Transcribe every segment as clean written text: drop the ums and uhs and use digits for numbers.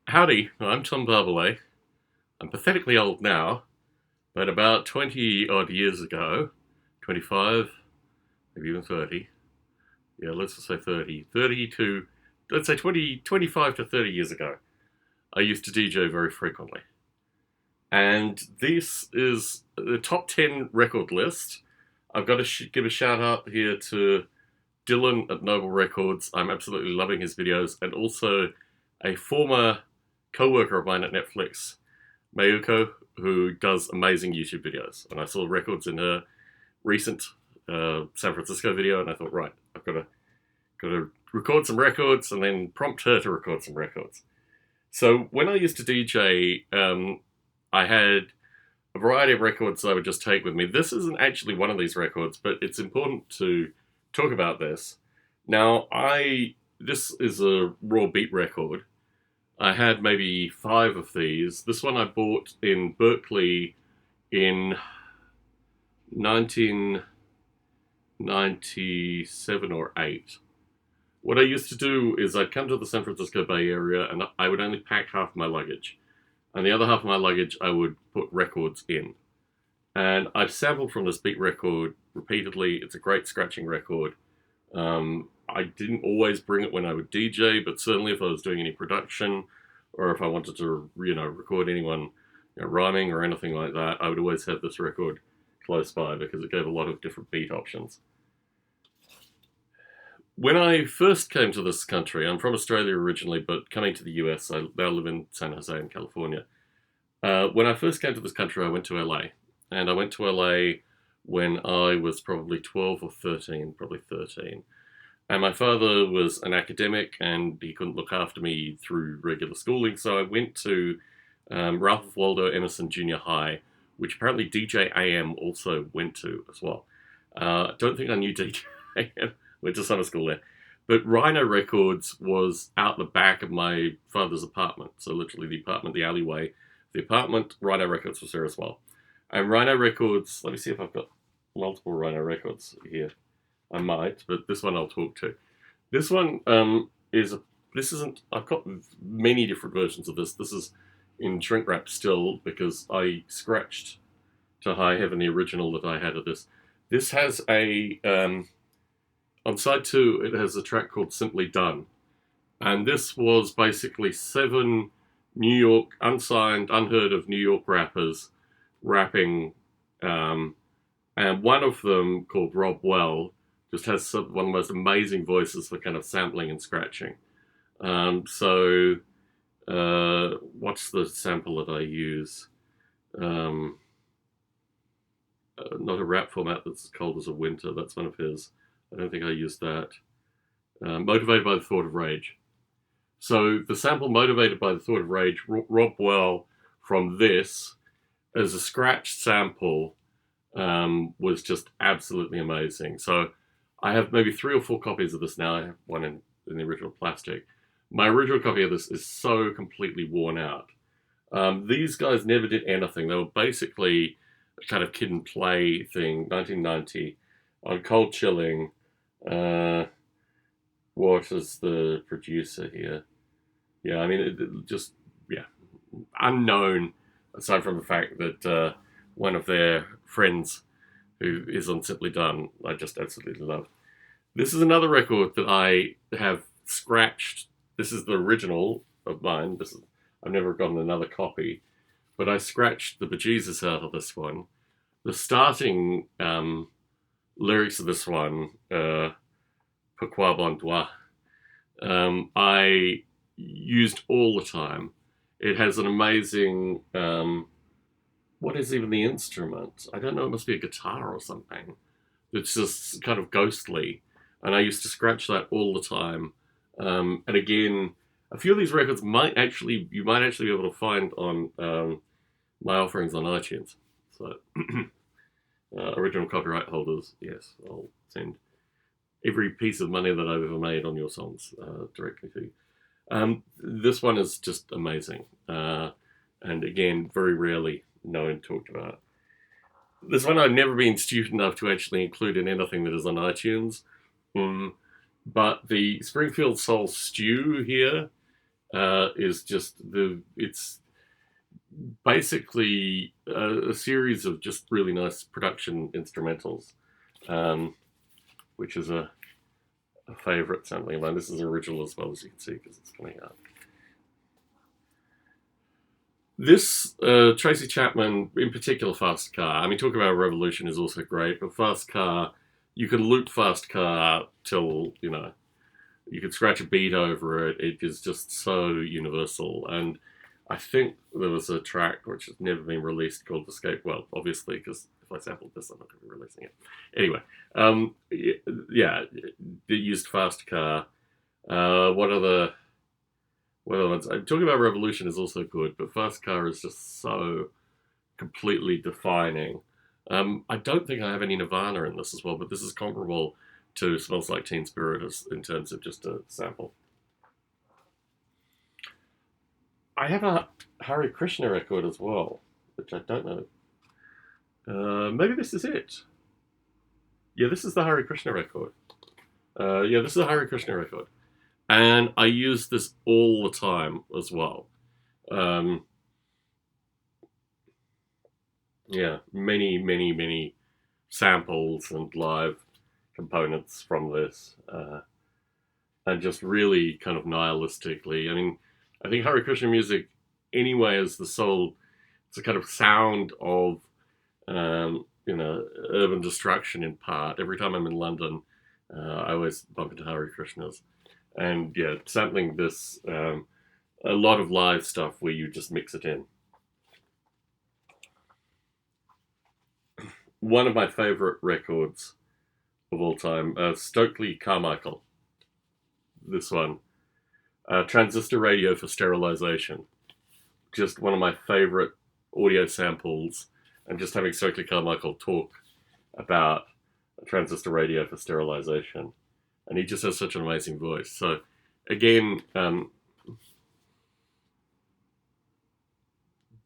Howdy, I'm Tom Barbalay. I'm pathetically old now, but about 20 odd years ago, 25, maybe even 30, yeah, let's just say 30, 30 to, let's say 20, 25 to 30 years ago, I used to DJ very frequently. And this is the top 10 record list. I've got to give a shout out here to Dylan at Noble Records. I'm absolutely loving his videos, and also a former co-worker of mine at Netflix, Mayuko, who does amazing YouTube videos. And I saw records in her recent San Francisco video, and I thought, right, I've got to record some records and then prompt her to record some records. So when I used to DJ, I had a variety of records that I would just take with me. This isn't actually one of these records, but it's important to talk about this. Now, this is a raw beat record. I had maybe 5 of these. This one I bought in Berkeley in 1997 or 8. What I used to do is I'd come to the San Francisco Bay Area and I would only pack half my luggage. And the other half of my luggage I would put records in. And I've sampled from this beat record repeatedly. It's a great scratching record. I didn't always bring it when I would DJ, but certainly if I was doing any production or if I wanted to, record anyone rhyming or anything like that, I would always have this record close by because it gave a lot of different beat options. When I first came to this country, I'm from Australia originally, but coming to the US, I now live in San Jose in California. When I first came to this country, I went to LA. And I went to LA when I was probably 12 or 13, probably 13. And my father was an academic and he couldn't look after me through regular schooling. So I went to Ralph Waldo Emerson Junior High, which apparently DJ AM also went to as well. I don't think I knew DJ AM. Went to summer school there. But Rhino Records was out the back of my father's apartment. So literally the apartment, the alleyway. The apartment, Rhino Records was there as well. And Rhino Records, let me see if I've got multiple Rhino Records here. I might, but this one I'll talk to. This one I've got many different versions of this. This is in shrink wrap still because I scratched to high heaven the original that I had of this. This has on side 2, it has a track called Simply Done. And this was basically 7 New York, unsigned, unheard of New York rappers rapping. And one of them, called Rob Well, just has one of the most amazing voices for kind of sampling and scratching. What's the sample that I use? Not a rap format that's as cold as a winter. That's one of his. I don't think I used that. Motivated by the Thought of Rage. So the sample Motivated by the Thought of Rage, Rob Well from this as a scratched sample was just absolutely amazing. So I have maybe 3 or 4 copies of this now. I have one in the original plastic. My original copy of this is so completely worn out. These guys never did anything. They were basically a kind of kid and play thing, 1990, on Cold Chilling. What is the producer here? Yeah, I mean, unknown, aside from the fact that one of their friends who is on Simply Done, I just absolutely love. This is another record that I have scratched. This is the original of mine. I've never gotten another copy, but I scratched the bejesus out of this one. The starting lyrics of this one, Pourquoi bon doigt, I used all the time. It has an amazing, what is even the instrument? I don't know, it must be a guitar or something. It's just kind of ghostly. And I used to scratch that all the time. And again, a few of these records you might actually be able to find on my offerings on iTunes. So, original copyright holders, yes, I'll send every piece of money that I've ever made on your songs directly to you. This one is just amazing. And again, very rarely known, talked about. This one I've never been stupid enough to actually include in anything that is on iTunes. But the Springfield Soul Stew here is just it's basically a series of just really nice production instrumentals, um, which is a favorite sampling of mine. This is original as well, as you can see, because it's coming out. This Tracy Chapman, in particular, Fast Car. I mean, talk about Revolution is also great, but Fast Car, you can loop Fast Car till, you could scratch a beat over it. It is just so universal. And I think there was a track which has never been released called Escape. Well, obviously, because if I sampled this, I'm not going to be releasing it. Anyway, yeah, it used Fast Car. What other ones? Talking about Revolution is also good, but Fast Car is just so completely defining. I don't think I have any Nirvana in this as well, but this is comparable to Smells Like Teen Spirit in terms of just a sample. I have a Hare Krishna record as well, which I don't know. Maybe this is it. Yeah, this is the Hare Krishna record. Yeah, this is a Hare Krishna record. And I use this all the time as well. Yeah, many samples and live components from this. And just really kind of nihilistically. I mean, I think Hare Krishna music, anyway, is the soul. It's a kind of sound of, urban destruction in part. Every time I'm in London, I always bump into Hare Krishnas. And yeah, sampling this, a lot of live stuff where you just mix it in. One of my favorite records of all time, Stokely Carmichael. This one, Transistor Radio for Sterilization. Just one of my favorite audio samples, and just having Stokely Carmichael talk about a transistor radio for sterilization. And he just has such an amazing voice. So, again,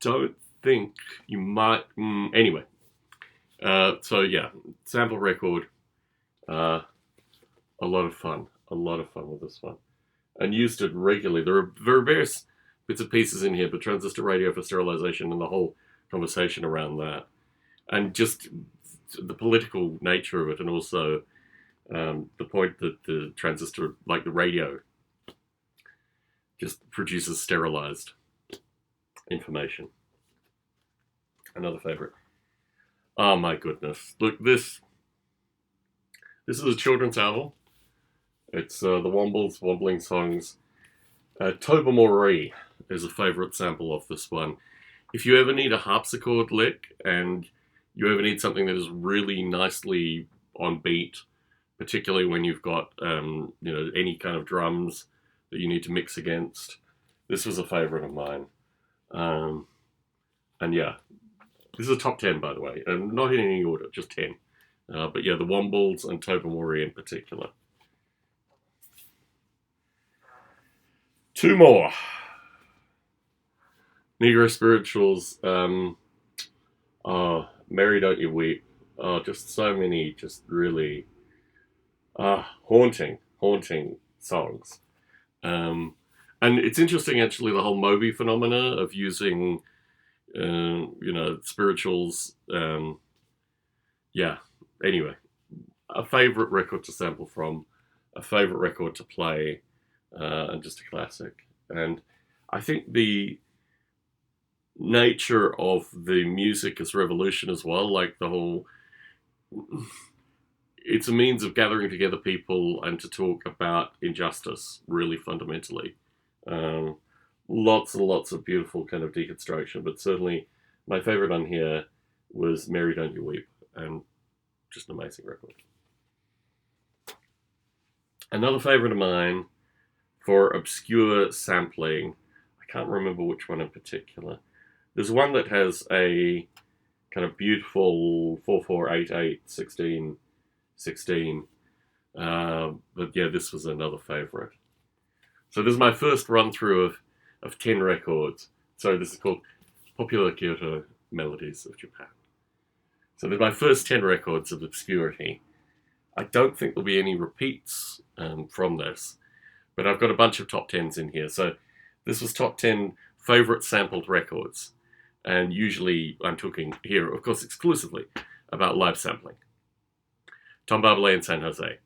don't think you might. Anyway, so yeah, sample record. A lot of fun. A lot of fun with this one. And used it regularly. There are various bits and pieces in here, but transistor radio for sterilization and the whole conversation around that. And just the political nature of it, and also the point that the transistor, like the radio, just produces sterilized information. Another favorite. Oh my goodness. Look, this is a children's album. It's the Wombles, Wobbling Songs. Tobermory is a favorite sample of this one. If you ever need a harpsichord lick and you ever need something that is really nicely on beat, particularly when you've got any kind of drums that you need to mix against, this was a favorite of mine. And yeah, this is a top 10, by the way, and not in any order, just 10. But yeah, the Wombles and Tobermory in particular. Two more. Negro Spirituals. Mary Don't You Weep. Just so many, just really haunting songs. And it's interesting, actually, the whole Moby phenomena of using, spirituals. Yeah, anyway, a favorite record to sample from, a favorite record to play, and just a classic. And I think the nature of the music is revolution as well, like the whole, it's a means of gathering together people and to talk about injustice, really fundamentally. Lots and lots of beautiful kind of deconstruction, but certainly my favorite on here was Mary Don't You Weep, and just an amazing record. Another favorite of mine for obscure sampling, I can't remember which one in particular. There's one that has a kind of beautiful 4/4/8/8 16/16. But yeah, this was another favorite. So this is my first run through of 10 records. So this is called Popular Kyoto Melodies of Japan. So there's my first 10 records of obscurity. I don't think there'll be any repeats from this, but I've got a bunch of top 10s in here. So This was top 10 favorite sampled records. And usually I'm talking here, of course, exclusively about live sampling. Tom Barbalet in San Jose.